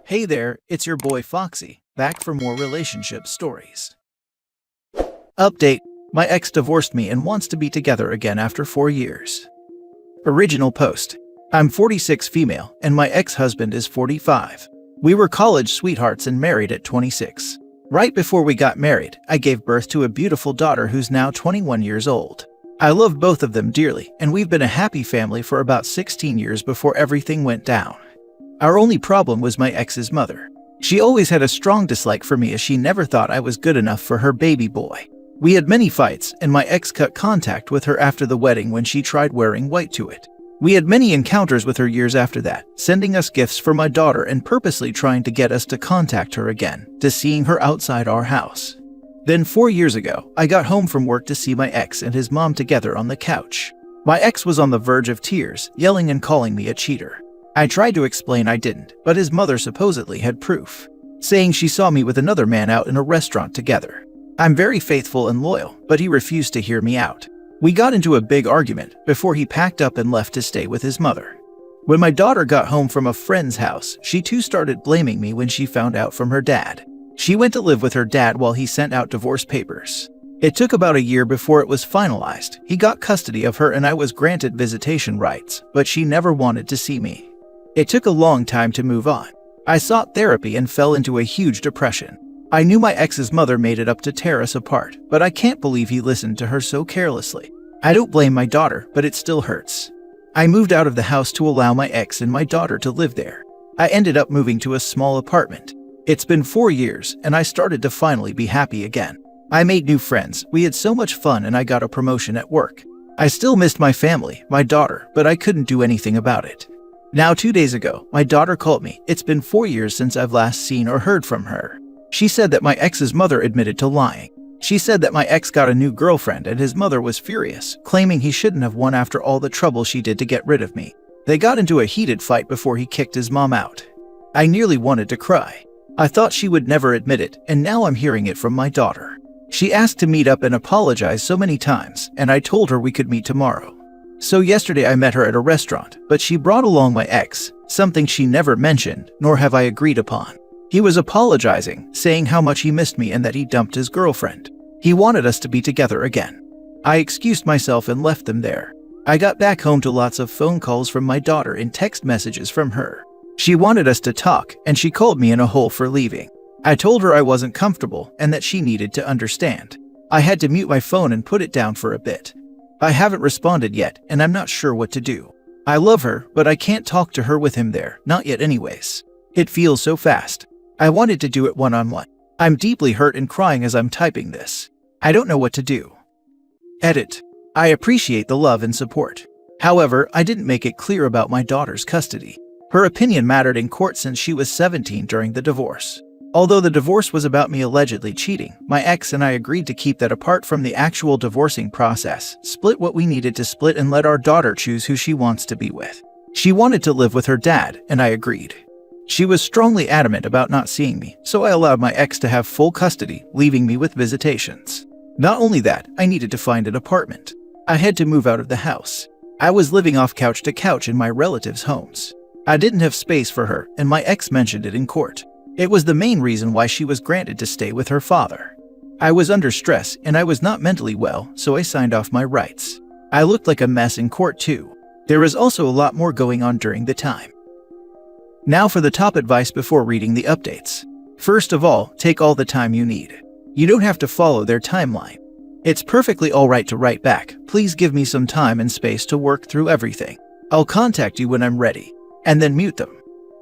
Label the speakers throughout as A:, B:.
A: Hey there, it's your boy Foxy, back for more relationship stories. Update: my ex divorced me and wants to be together again after 4 years. Original post: I'm 46 female and my ex-husband is 45. We were college sweethearts and married at 26. Right before we got married, I gave birth to a beautiful daughter who's now 21 years old. I love both of them dearly, and we've been a happy family for about 16 years before everything went down. Our only problem was my ex's mother. She always had a strong dislike for me as she never thought I was good enough for her baby boy. We had many fights, and my ex cut contact with her after the wedding when she tried wearing white to it. We had many encounters with her years after that, sending us gifts for my daughter and purposely trying to get us to contact her again, to seeing her outside our house. Then 4 years ago, I got home from work to see my ex and his mom together on the couch. My ex was on the verge of tears, yelling and calling me a cheater. I tried to explain I didn't, but his mother supposedly had proof, saying she saw me with another man out in a restaurant together. I'm very faithful and loyal, but he refused to hear me out. We got into a big argument before he packed up and left to stay with his mother. When my daughter got home from a friend's house, she too started blaming me when she found out from her dad. She went to live with her dad while he sent out divorce papers. It took about a year before it was finalized. He got custody of her and I was granted visitation rights, but she never wanted to see me. It took a long time to move on. I sought therapy and fell into a huge depression. I knew my ex's mother made it up to tear us apart, but I can't believe he listened to her so carelessly. I don't blame my daughter, but it still hurts. I moved out of the house to allow my ex and my daughter to live there. I ended up moving to a small apartment. It's been 4 years, and I started to finally be happy again. I made new friends, we had so much fun, and I got a promotion at work. I still missed my family, my daughter, but I couldn't do anything about it. Now 2 days ago, my daughter called me. It's been 4 years since I've last seen or heard from her. She said that my ex's mother admitted to lying. She said that my ex got a new girlfriend and his mother was furious, claiming he shouldn't have won after all the trouble she did to get rid of me. They got into a heated fight before he kicked his mom out. I nearly wanted to cry. I thought she would never admit it, and now I'm hearing it from my daughter. She asked to meet up and apologize so many times, and I told her we could meet tomorrow. So yesterday I met her at a restaurant, but she brought along my ex, something she never mentioned, nor have I agreed upon. He was apologizing, saying how much he missed me and that he dumped his girlfriend. He wanted us to be together again. I excused myself and left them there. I got back home to lots of phone calls from my daughter and text messages from her. She wanted us to talk, and she called me in a hole for leaving. I told her I wasn't comfortable and that she needed to understand. I had to mute my phone and put it down for a bit. I haven't responded yet, and I'm not sure what to do. I love her, but I can't talk to her with him there, not yet anyways. It feels so fast. I wanted to do it one-on-one. I'm deeply hurt and crying as I'm typing this. I don't know what to do. Edit. I appreciate the love and support. However, I didn't make it clear about my daughter's custody. Her opinion mattered in court since she was 17 during the divorce. Although the divorce was about me allegedly cheating, my ex and I agreed to keep that apart from the actual divorcing process, split what we needed to split, and let our daughter choose who she wants to be with. She wanted to live with her dad, and I agreed. She was strongly adamant about not seeing me, so I allowed my ex to have full custody, leaving me with visitations. Not only that, I needed to find an apartment. I had to move out of the house. I was living off couch to couch in my relatives' homes. I didn't have space for her, and my ex mentioned it in court. It was the main reason why she was granted to stay with her father. I was under stress, and I was not mentally well, so I signed off my rights. I looked like a mess in court too. There was also a lot more going on during the time. Now for the top advice before reading the updates. First of all, take all the time you need. You don't have to follow their timeline. It's perfectly alright to write back, "Please give me some time and space to work through everything. I'll contact you when I'm ready," and then mute them.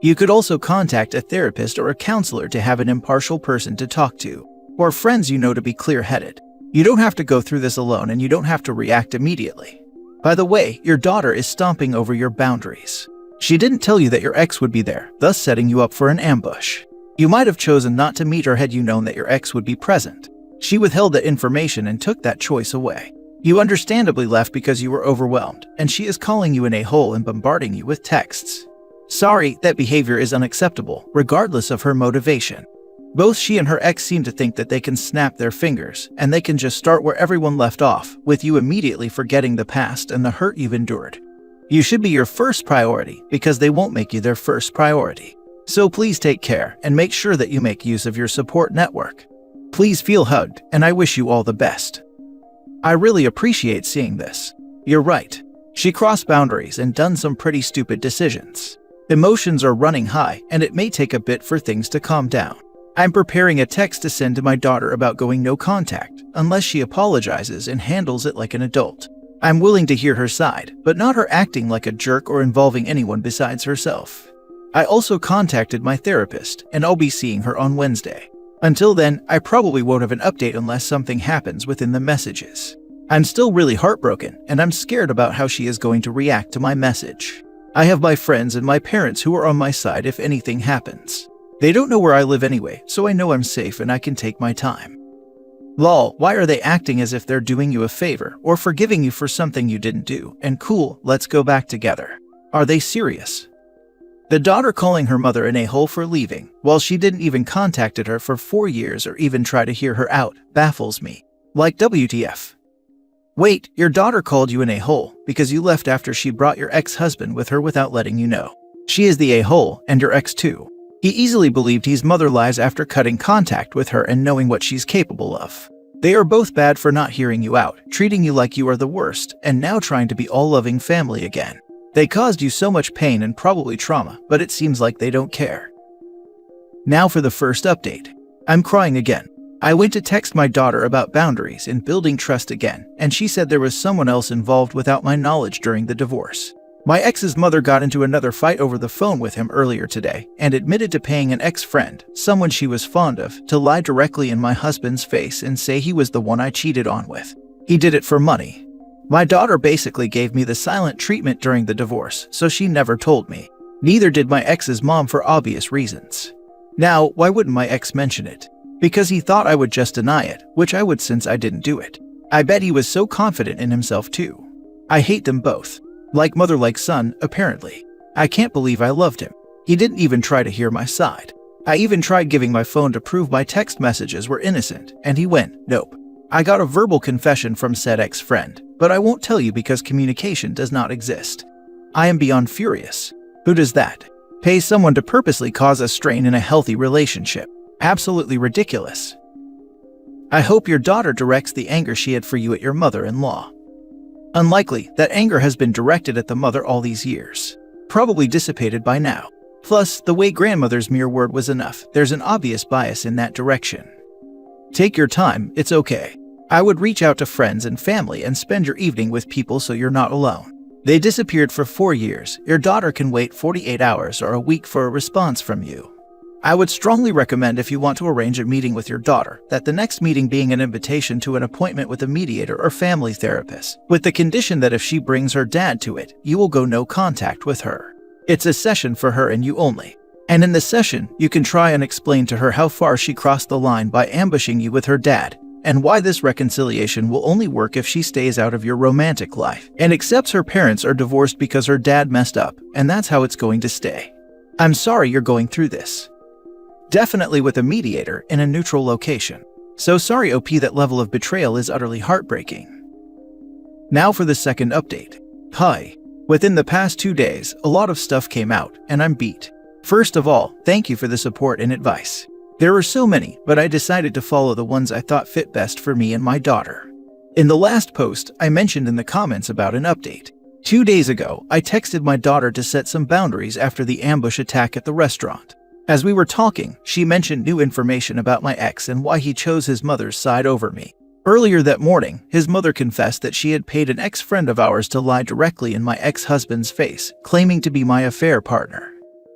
A: You could also contact a therapist or a counselor to have an impartial person to talk to, or friends you know to be clear-headed. You don't have to go through this alone, and you don't have to react immediately. By the way, your daughter is stomping over your boundaries. She didn't tell you that your ex would be there, thus setting you up for an ambush. You might have chosen not to meet her had you known that your ex would be present. She withheld that information and took that choice away. You understandably left because you were overwhelmed, and she is calling you an a-hole and bombarding you with texts. Sorry, that behavior is unacceptable, regardless of her motivation. Both she and her ex seem to think that they can snap their fingers, and they can just start where everyone left off, with you immediately forgetting the past and the hurt you've endured. You should be your first priority, because they won't make you their first priority. So please take care and make sure that you make use of your support network. Please feel hugged, and I wish you all the best. I really appreciate seeing this. You're right. She crossed boundaries and done some pretty stupid decisions. Emotions are running high, and it may take a bit for things to calm down. I'm preparing a text to send to my daughter about going no contact, unless she apologizes and handles it like an adult. I'm willing to hear her side, but not her acting like a jerk or involving anyone besides herself. I also contacted my therapist, and I'll be seeing her on Wednesday. Until then, I probably won't have an update unless something happens within the messages. I'm still really heartbroken, and I'm scared about how she is going to react to my message. I have my friends and my parents who are on my side if anything happens. They don't know where I live anyway, so I know I'm safe and I can take my time. Lol, why are they acting as if they're doing you a favor or forgiving you for something you didn't do, and cool, let's go back together? Are they serious? The daughter calling her mother an a-hole for leaving, while she didn't even contacted her for 4 years or even try to hear her out, baffles me. Like WTF. Wait, your daughter called you an a-hole because you left after she brought your ex-husband with her without letting you know. She is the a-hole, and your ex too. He easily believed his mother lies after cutting contact with her and knowing what she's capable of. They are both bad for not hearing you out, treating you like you are the worst, and now trying to be all-loving family again. They caused you so much pain and probably trauma, but it seems like they don't care. Now for the first update. I'm crying again. I went to text my daughter about boundaries and building trust again, and she said there was someone else involved without my knowledge during the divorce. My ex's mother got into another fight over the phone with him earlier today and admitted to paying an ex-friend, someone she was fond of, to lie directly in my husband's face and say he was the one I cheated on with. He did it for money. My daughter basically gave me the silent treatment during the divorce, so she never told me. Neither did my ex's mom for obvious reasons. Now, why wouldn't my ex mention it? Because he thought I would just deny it, which I would since I didn't do it. I bet he was so confident in himself too. I hate them both. Like mother like son, apparently. I can't believe I loved him. He didn't even try to hear my side. I even tried giving my phone to prove my text messages were innocent, and he went, nope. I got a verbal confession from said ex-friend, but I won't tell you because communication does not exist. I am beyond furious. Who does that? Pay someone to purposely cause a strain in a healthy relationship. Absolutely ridiculous. I hope your daughter directs the anger she had for you at your mother-in-law. Unlikely, that anger has been directed at the mother all these years. Probably dissipated by now. Plus, the way grandmother's mere word was enough, there's an obvious bias in that direction. Take your time, it's okay. I would reach out to friends and family and spend your evening with people so you're not alone. They disappeared for 4 years. Your daughter can wait 48 hours or a week for a response from you. I would strongly recommend, if you want to arrange a meeting with your daughter, that the next meeting being an invitation to an appointment with a mediator or family therapist, with the condition that if she brings her dad to it, you will go no contact with her. It's a session for her and you only. And in the session, you can try and explain to her how far she crossed the line by ambushing you with her dad, and why this reconciliation will only work if she stays out of your romantic life and accepts her parents are divorced because her dad messed up, and that's how it's going to stay. I'm sorry you're going through this. Definitely with a mediator in a neutral location. So sorry OP, that level of betrayal is utterly heartbreaking. Now for the second update. Hi. Within the past 2 days, a lot of stuff came out, and I'm beat. First of all, thank you for the support and advice. There were so many, but I decided to follow the ones I thought fit best for me and my daughter. In the last post, I mentioned in the comments about an update. 2 days ago, I texted my daughter to set some boundaries after the ambush attack at the restaurant. As we were talking, she mentioned new information about my ex and why he chose his mother's side over me. Earlier that morning, his mother confessed that she had paid an ex-friend of ours to lie directly in my ex-husband's face, claiming to be my affair partner.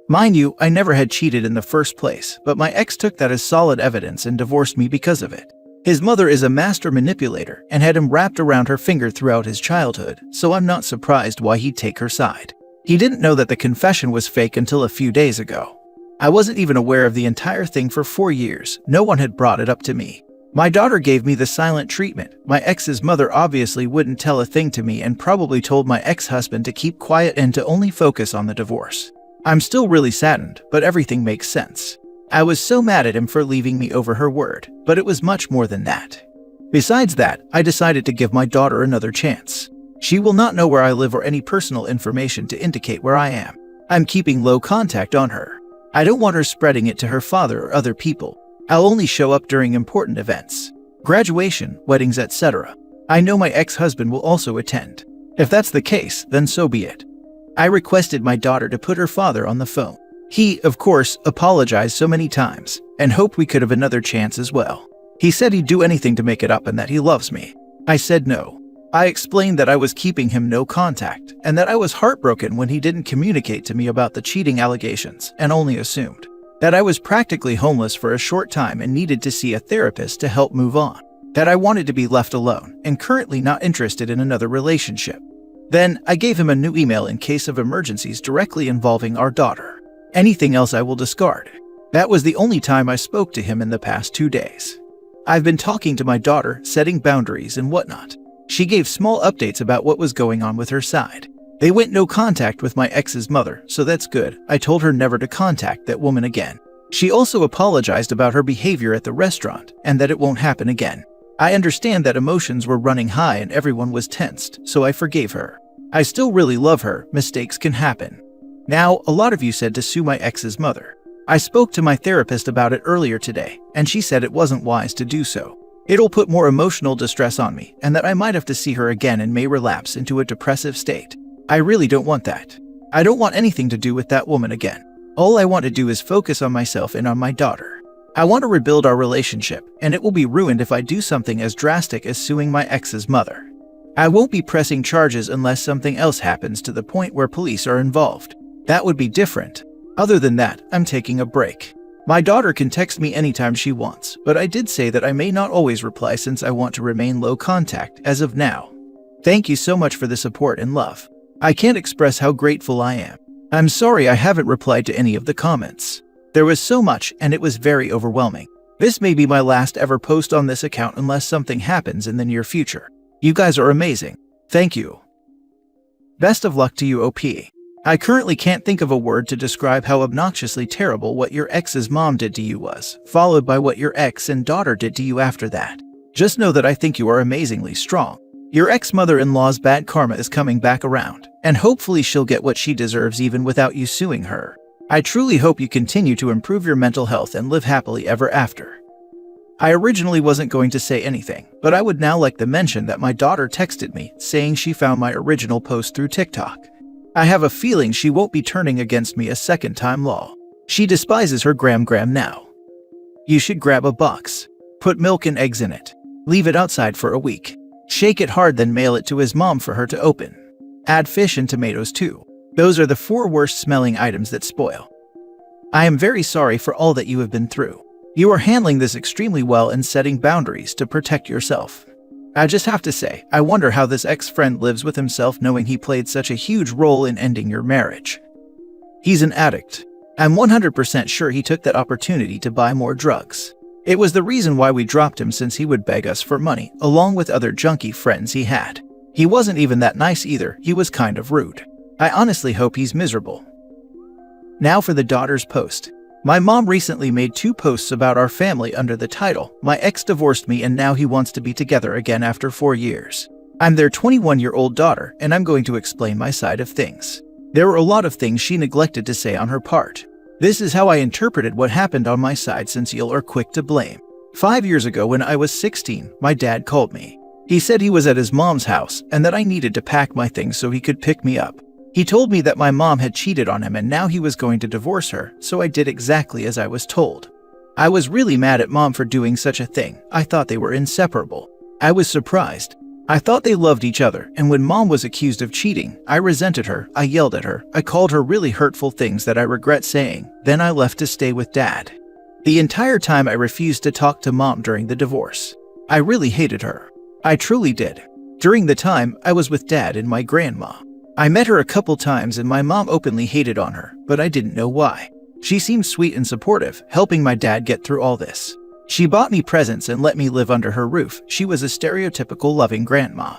A: Mind you, I never had cheated in the first place, but my ex took that as solid evidence and divorced me because of it. His mother is a master manipulator and had him wrapped around her finger throughout his childhood, so I'm not surprised why he'd take her side. He didn't know that the confession was fake until a few days ago. I wasn't even aware of the entire thing for 4 years. No one had brought it up to me. My daughter gave me the silent treatment. My ex's mother obviously wouldn't tell a thing to me and probably told my ex-husband to keep quiet and to only focus on the divorce. I'm still really saddened, but everything makes sense. I was so mad at him for leaving me over her word, but it was much more than that. Besides that, I decided to give my daughter another chance. She will not know where I live or any personal information to indicate where I am. I'm keeping low contact on her. I don't want her spreading it to her father or other people. I'll only show up during important events. Graduation, weddings, etc. I know my ex-husband will also attend. If that's the case, then so be it. I requested my daughter to put her father on the phone. He, of course, apologized so many times and hoped we could have another chance as well. He said he'd do anything to make it up and that he loves me. I said no. I explained that I was keeping him no contact and that I was heartbroken when he didn't communicate to me about the cheating allegations and only assumed that I was practically homeless for a short time and needed to see a therapist to help move on, that I wanted to be left alone and currently not interested in another relationship. Then I gave him a new email in case of emergencies directly involving our daughter. Anything else I will discard. That was the only time I spoke to him in the past 2 days. I've been talking to my daughter, setting boundaries and whatnot. She gave small updates about what was going on with her side. They went no contact with my ex's mother, so that's good. I told her never to contact that woman again. She also apologized about her behavior at the restaurant and that it won't happen again. I understand that emotions were running high and everyone was tensed, so I forgave her. I still really love her. Mistakes can happen. Now, a lot of you said to sue my ex's mother. I spoke to my therapist about it earlier today, and she said it wasn't wise to do so. It'll put more emotional distress on me, and that I might have to see her again and may relapse into a depressive state. I really don't want that. I don't want anything to do with that woman again. All I want to do is focus on myself and on my daughter. I want to rebuild our relationship, and it will be ruined if I do something as drastic as suing my ex's mother. I won't be pressing charges unless something else happens to the point where police are involved. That would be different. Other than that, I'm taking a break. My daughter can text me anytime she wants, but I did say that I may not always reply since I want to remain low contact as of now. Thank you so much for the support and love. I can't express how grateful I am. I'm sorry I haven't replied to any of the comments. There was so much and it was very overwhelming. This may be my last ever post on this account unless something happens in the near future. You guys are amazing. Thank you. Best of luck to you, OP. I currently can't think of a word to describe how obnoxiously terrible what your ex's mom did to you was, followed by what your ex and daughter did to you after that. Just know that I think you are amazingly strong. Your ex-mother-in-law's bad karma is coming back around, and hopefully she'll get what she deserves even without you suing her. I truly hope you continue to improve your mental health and live happily ever after. I originally wasn't going to say anything, but I would now like to mention that my daughter texted me saying she found my original post through TikTok. I have a feeling she won't be turning against me a second time. Lol. She despises her gram now. You should grab a box. Put milk and eggs in it. Leave it outside for a week. Shake it hard, then mail it to his mom for her to open. Add fish and tomatoes too. Those are the 4 worst smelling items that spoil. I am very sorry for all that you have been through. You are handling this extremely well and setting boundaries to protect yourself. I just have to say, I wonder how this ex-friend lives with himself knowing he played such a huge role in ending your marriage. He's an addict. I'm 100% sure he took that opportunity to buy more drugs. It was the reason why we dropped him, since he would beg us for money, along with other junkie friends he had. He wasn't even that nice either, he was kind of rude. I honestly hope he's miserable. Now for the daughter's post. My mom recently made 2 posts about our family under the title, "My ex divorced me and now he wants to be together again after 4 years." I'm their 21-year-old daughter, and I'm going to explain my side of things. There were a lot of things she neglected to say on her part. This is how I interpreted what happened on my side, since y'all are quick to blame. 5 years ago when I was 16, my dad called me. He said he was at his mom's house and that I needed to pack my things so he could pick me up. He told me that my mom had cheated on him and now he was going to divorce her, so I did exactly as I was told. I was really mad at mom for doing such a thing. I thought they were inseparable. I was surprised. I thought they loved each other, and when mom was accused of cheating, I resented her, I yelled at her, I called her really hurtful things that I regret saying, then I left to stay with dad. The entire time I refused to talk to mom during the divorce. I really hated her. I truly did. During the time, I was with dad and my grandma. I met her a couple times and my mom openly hated on her, but I didn't know why. She seemed sweet and supportive, helping my dad get through all this. She bought me presents and let me live under her roof. She was a stereotypical loving grandma.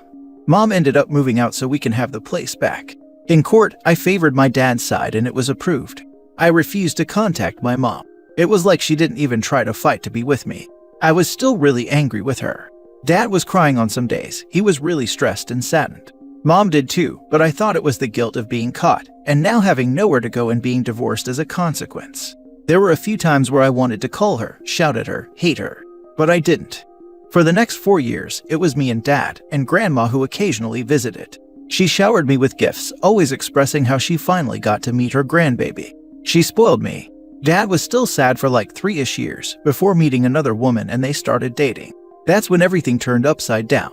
A: Mom ended up moving out so we can have the place back. In court, I favored my dad's side and it was approved. I refused to contact my mom. It was like she didn't even try to fight to be with me. I was still really angry with her. Dad was crying on some days. He was really stressed and saddened. Mom did too, but I thought it was the guilt of being caught, and now having nowhere to go and being divorced as a consequence. There were a few times where I wanted to call her, shout at her, hate her, but I didn't. For the next 4 years, it was me and Dad and Grandma who occasionally visited. She showered me with gifts, always expressing how she finally got to meet her grandbaby. She spoiled me. Dad was still sad for like 3-ish years before meeting another woman and they started dating. That's when everything turned upside down.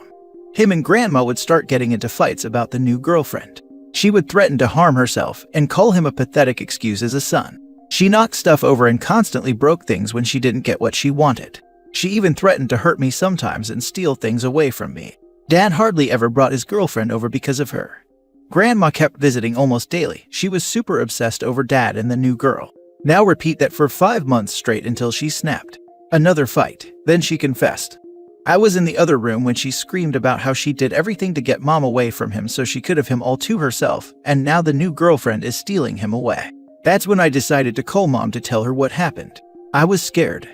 A: Him and Grandma would start getting into fights about the new girlfriend. She would threaten to harm herself and call him a pathetic excuse as a son. She knocked stuff over and constantly broke things when she didn't get what she wanted. She even threatened to hurt me sometimes and steal things away from me. Dad hardly ever brought his girlfriend over because of her. Grandma kept visiting almost daily. She was super obsessed over Dad and the new girl. Now repeat that for 5 months straight until she snapped. Another fight. Then she confessed. I was in the other room when she screamed about how she did everything to get Mom away from him so she could have him all to herself, and now the new girlfriend is stealing him away. That's when I decided to call Mom to tell her what happened. I was scared.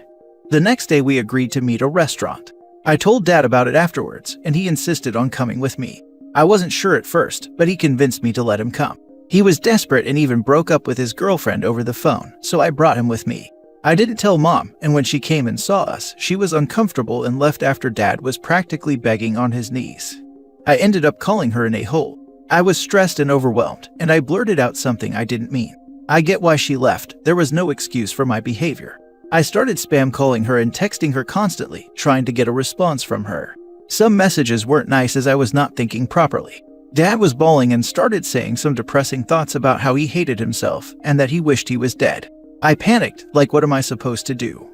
A: The next day we agreed to meet at a restaurant. I told Dad about it afterwards, and he insisted on coming with me. I wasn't sure at first, but he convinced me to let him come. He was desperate and even broke up with his girlfriend over the phone, so I brought him with me. I didn't tell Mom, and when she came and saw us, she was uncomfortable and left after Dad was practically begging on his knees. I ended up calling her an a-hole. I was stressed and overwhelmed, and I blurted out something I didn't mean. I get why she left. There was no excuse for my behavior. I started spam calling her and texting her constantly, trying to get a response from her. Some messages weren't nice as I was not thinking properly. Dad was bawling and started saying some depressing thoughts about how he hated himself and that he wished he was dead. I panicked, like what am I supposed to do?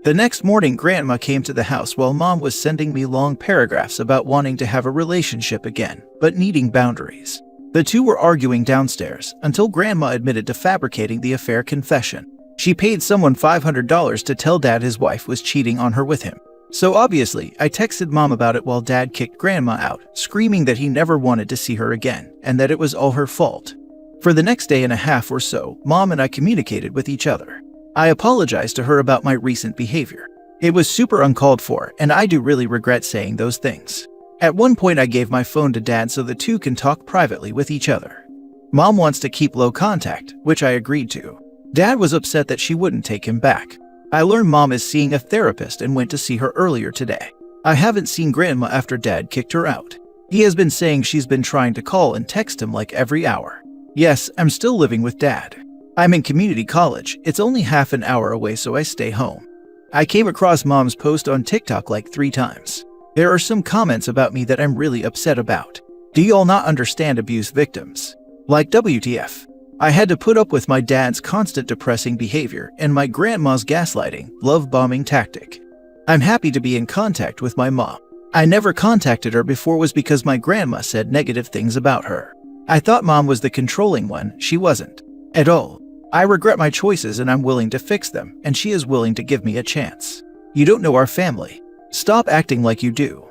A: The next morning, Grandma came to the house while Mom was sending me long paragraphs about wanting to have a relationship again, but needing boundaries. The two were arguing downstairs until Grandma admitted to fabricating the affair confession. She paid someone $500 to tell Dad his wife was cheating on her with him. So obviously, I texted Mom about it while Dad kicked Grandma out, screaming that he never wanted to see her again and that it was all her fault. For the next day and a half or so, Mom and I communicated with each other. I apologized to her about my recent behavior. It was super uncalled for, and I do really regret saying those things. At one point, I gave my phone to Dad so the two can talk privately with each other. Mom wants to keep low contact, which I agreed to. Dad was upset that she wouldn't take him back. I learned Mom is seeing a therapist and went to see her earlier today. I haven't seen Grandma after Dad kicked her out. He has been saying she's been trying to call and text him like every hour. Yes, I'm still living with Dad. I'm in community college. It's only half an hour away, so I stay home. I came across Mom's post on TikTok like 3 times. There are some comments about me that I'm really upset about. Do y'all not understand abuse victims? Like WTF? I had to put up with my dad's constant depressing behavior and my grandma's gaslighting, love-bombing tactic. I'm happy to be in contact with my mom. I never contacted her before was because my grandma said negative things about her. I thought Mom was the controlling one. She wasn't. At all. I regret my choices and I'm willing to fix them, and she is willing to give me a chance. You don't know our family. Stop acting like you do.